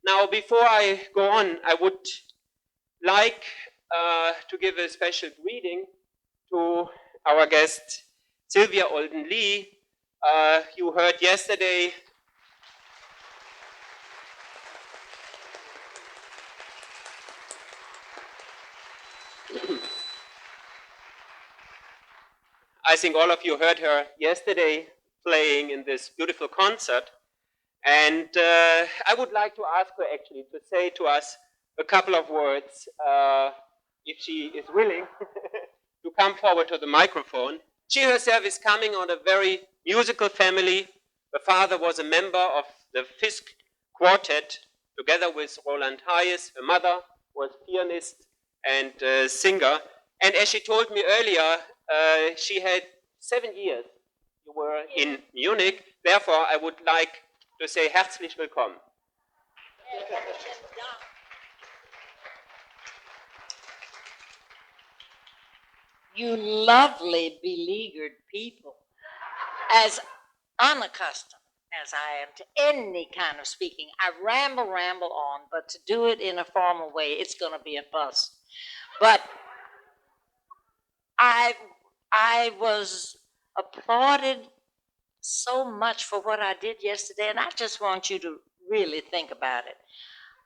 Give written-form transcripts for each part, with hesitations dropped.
Now, before I go on, I would like to give a special greeting to our guest, Sylvia Olden-Lee. You heard yesterday I think all of you heard her yesterday playing in this beautiful concert. And I would like to ask her actually to say to us a couple of words, if she is willing to come forward to the microphone. She herself is coming on a very musical family. Her father was a member of the Fisk Quartet together with Roland Hayes. Her mother was pianist and singer. And as she told me earlier, she had 7 years. You were in Munich. Therefore, I would like to say herzlich willkommen. You lovely, beleaguered people. As unaccustomed as I am to any kind of speaking, I ramble on, but to do it in a formal way, it's going to be a bust. But I was applauded so much for what I did yesterday, and I just want you to really think about it.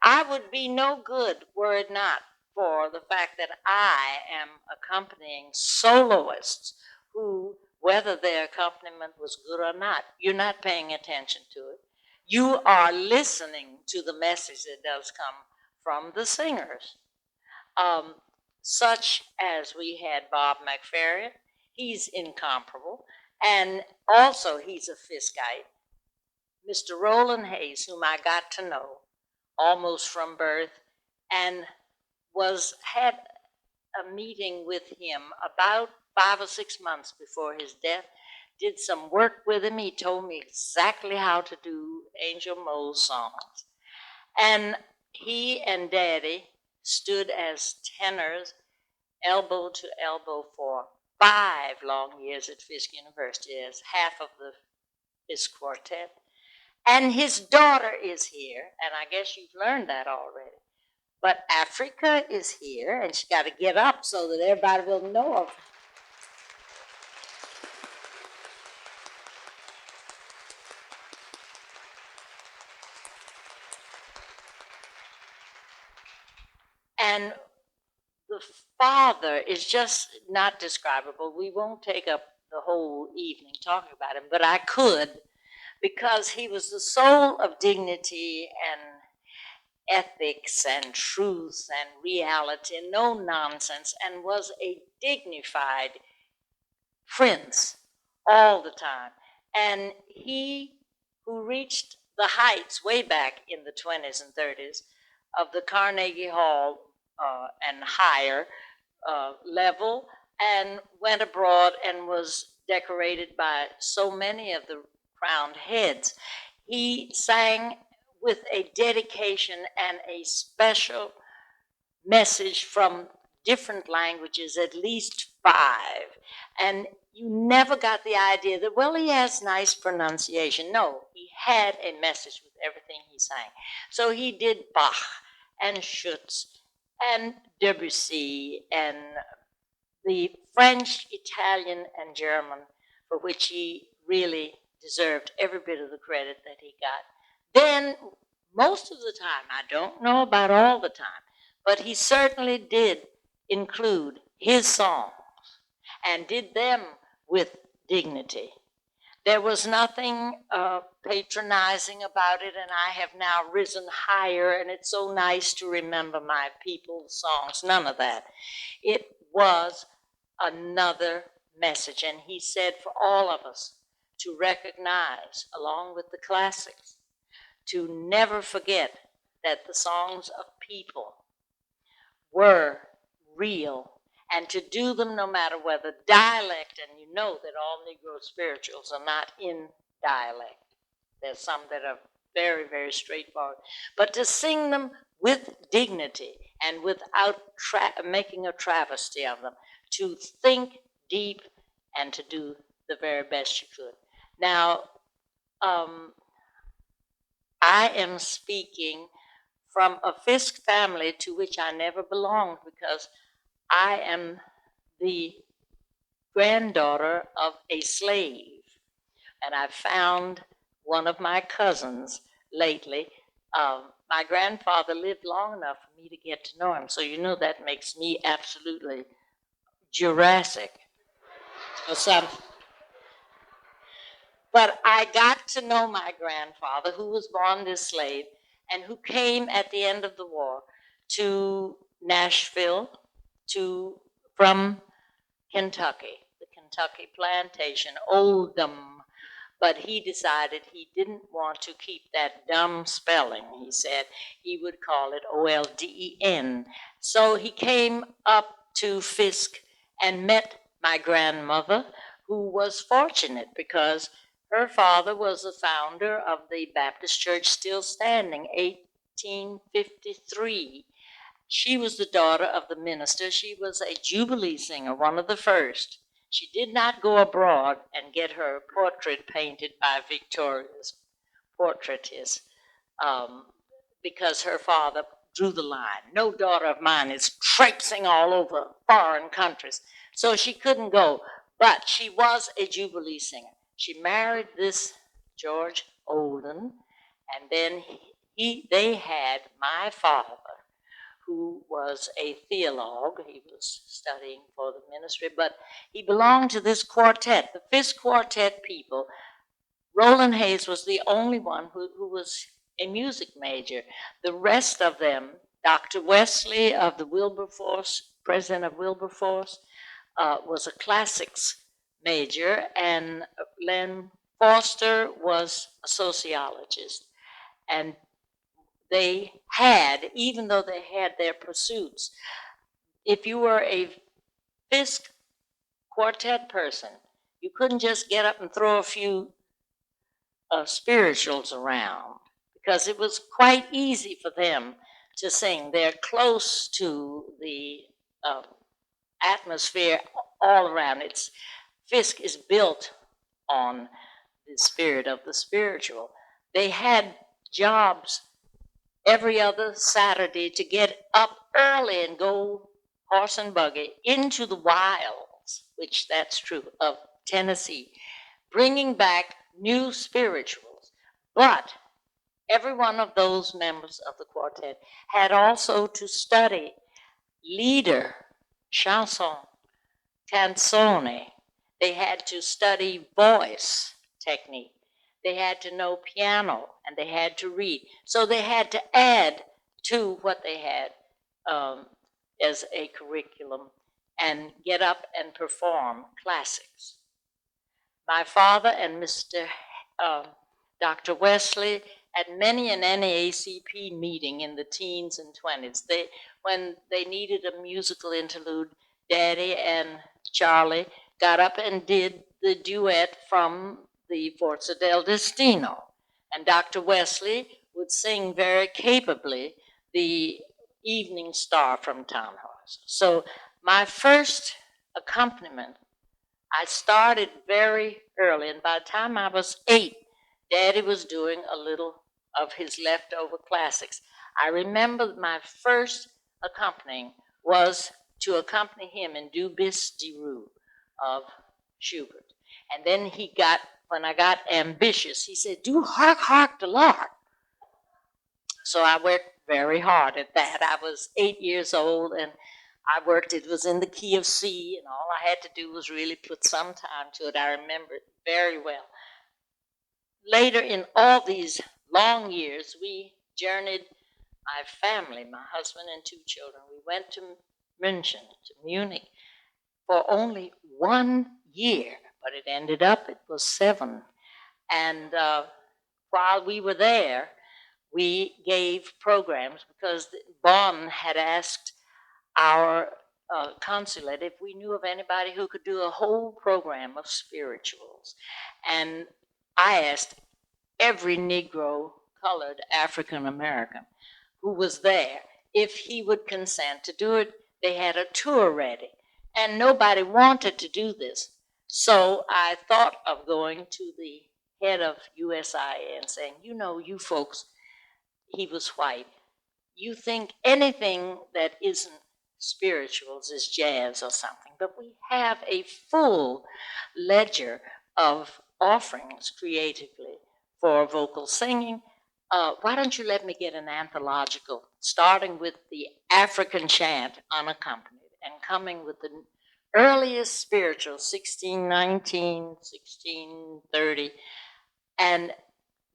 I would be no good were it not for the fact that I am accompanying soloists who, whether their accompaniment was good or not, you're not paying attention to it. You are listening to the message that does come from the singers. Such as we had Bob McFerrin, he's incomparable, and also he's a Fiskite. Mr. Roland Hayes, whom I got to know almost from birth, and had a meeting with him about 5 or 6 months before his death. Did some work with him. He told me exactly how to do Angel Mole's songs. And he and Daddy stood as tenors, elbow to elbow, for 5 long years at Fisk University as half of the Fisk Quartet. And his daughter is here, and I guess you've learned that already. But Africa is here, and she's got to get up so that everybody will know of her. And the father is just not describable. We won't take up the whole evening talking about him, but I could, because he was the soul of dignity and ethics and truth and reality, no nonsense, and was a dignified prince all the time. And he who reached the heights way back in the 20s and 30s of the Carnegie Hall and higher level, and went abroad and was decorated by so many of the crowned heads. He sang with a dedication and a special message from different languages, at least 5. And you never got the idea that, well, he has nice pronunciation. No, he had a message with everything he sang. So he did Bach and Schütz and Debussy and the French, Italian, and German, for which he really deserved every bit of the credit that he got. Then, most of the time, I don't know about all the time, but he certainly did include his songs and did them with dignity. There was nothing patronizing about it, and I have now risen higher, and it's so nice to remember my people's songs. None of that. It was another message, and he said for all of us to recognize, along with the classics, to never forget that the songs of people were real, and to do them no matter whether dialect, and you know that all Negro spirituals are not in dialect. There's some that are very, very straightforward. But to sing them with dignity and without making a travesty of them, to think deep and to do the very best you could. Now, I am speaking from a Fisk family to which I never belonged because I am the granddaughter of a slave. And I found one of my cousins lately. My grandfather lived long enough for me to get to know him, so you know that makes me absolutely Jurassic or something. But I got to know my grandfather, who was born this slave and who came at the end of the war to Nashville from Kentucky, the Kentucky plantation, Oldham. But he decided he didn't want to keep that dumb spelling. He said he would call it Olden. So he came up to Fisk and met my grandmother, who was fortunate because her father was the founder of the Baptist Church still standing, 1853. She was the daughter of the minister. She was a Jubilee singer, one of the first. She did not go abroad and get her portrait painted by Victoria's portraitist because her father drew the line. No daughter of mine is traipsing all over foreign countries. So she couldn't go, but she was a Jubilee singer. She married this George Olden, and then they had my father, who was a theologue. He was studying for the ministry, but he belonged to this quartet, the Fisk Quartet people. Roland Hayes was the only one who was a music major. The rest of them, Dr. Wesley of the Wilberforce, president of Wilberforce, was a classics major, and Len Foster was a sociologist. And they had, even though they had their pursuits, if you were a Fisk quartet person, you couldn't just get up and throw a few spirituals around because it was quite easy for them to sing. They're close to the atmosphere all around. Fisk is built on the spirit of the spiritual. They had jobs every other Saturday to get up early and go horse and buggy into the wilds, which that's true, of Tennessee, bringing back new spirituals. But every one of those members of the quartet had also to study lieder, chanson, canzone. They had to study voice technique. They had to know piano, and they had to read. So they had to add to what they had as a curriculum and get up and perform classics. My father and Dr. Wesley at many an NAACP meeting in the teens and 20s. When they needed a musical interlude, Daddy and Charlie got up and did the duet from the Forza del Destino. And Dr. Wesley would sing very capably the Evening Star from Tannhäuser. So my first accompaniment, I started very early, and by the time I was 8, Daddy was doing a little of his leftover classics. I remember my first accompanying was to accompany him in Du Bis de Rue of Schubert. And then when I got ambitious, he said, do Hark, Hark the Lark. So I worked very hard at that. I was 8 years old, and it was in the key of C, and all I had to do was really put some time to it. I remember it very well. Later in all these long years, we journeyed, my family, my husband and 2 children, we went to Munich, for only 1 year, but it was 7. And while we were there, we gave programs because Bonn had asked our consulate if we knew of anybody who could do a whole program of spirituals. And I asked every Negro, colored, African American who was there if he would consent to do it. They had a tour ready, and nobody wanted to do this. So I thought of going to the head of USIA and saying, you folks, he was white, you think anything that isn't spirituals is jazz or something, but we have a full ledger of offerings creatively for vocal singing. Why don't you let me get an anthological, starting with the African chant unaccompanied and coming with the earliest spiritual, 1619, 1630, and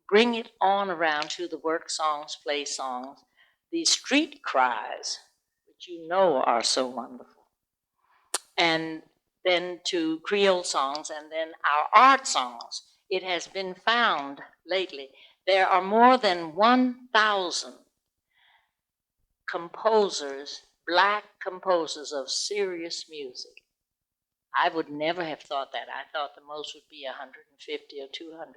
bring it on around to the work songs, play songs, the street cries, which you know are so wonderful, and then to Creole songs, and then our art songs. It has been found lately there are more than 1,000 composers, black composers of serious music. I would never have thought that. I thought the most would be 150 or 200.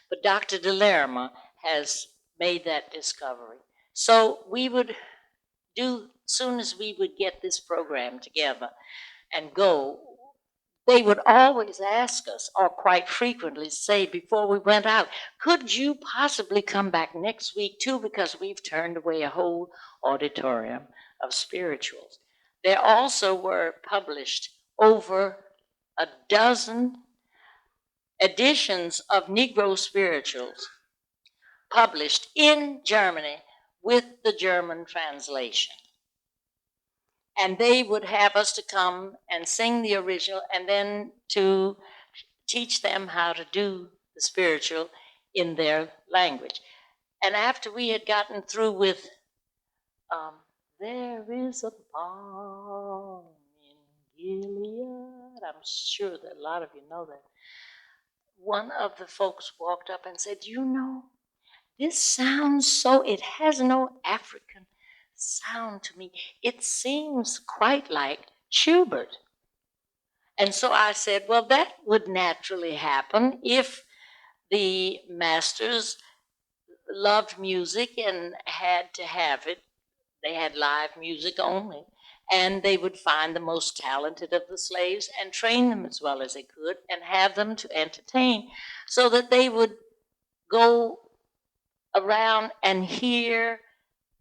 But Dr. DeLerma has made that discovery. So we would do, soon as we would get this program together and go, they would always ask us, or quite frequently say before we went out, could you possibly come back next week too, because we've turned away a whole auditorium of spirituals. There also were published over a dozen editions of Negro spirituals published in Germany with the German translation. And they would have us to come and sing the original and then to teach them how to do the spiritual in their language. And after we had gotten through with there is a balm in Gilead, I'm sure that a lot of you know that, one of the folks walked up and said, you know, this sounds so, it has no African sound to me. It seems quite like Schubert. And so I said, well, that would naturally happen if the masters loved music and had to have it. They had live music only. And they would find the most talented of the slaves and train them as well as they could and have them to entertain so that they would go around and hear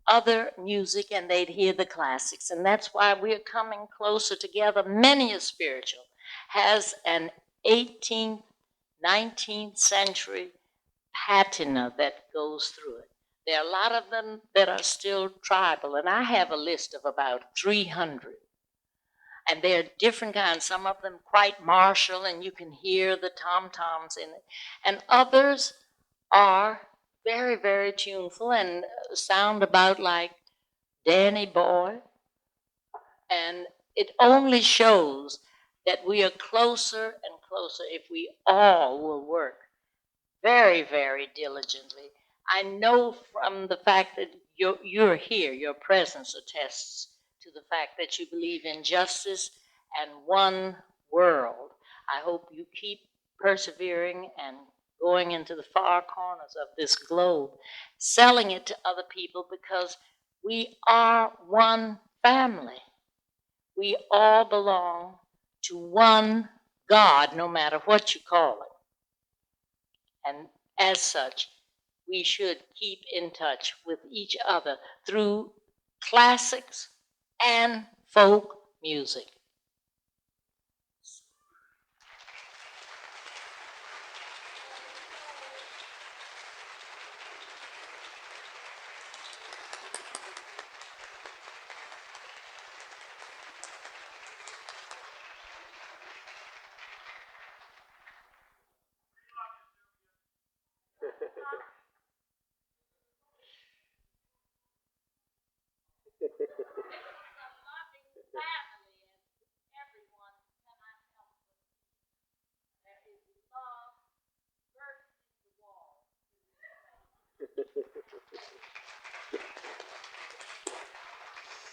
other music and they'd hear the classics. And that's why we're coming closer together. Many a spiritual has an 18th, 19th century patina that goes through it. There are a lot of them that are still tribal, and I have a list of about 300. And they're different kinds, some of them quite martial, and you can hear the tom-toms in it. And others are very, very tuneful and sound about like Danny Boy. And it only shows that we are closer and closer if we all will work very, very diligently. I know from the fact that you're here, your presence attests to the fact that you believe in justice and one world. I hope you keep persevering and going into the far corners of this globe, selling it to other people, because we are one family. We all belong to one God, no matter what you call it. And as such, we should keep in touch with each other through classics and folk music.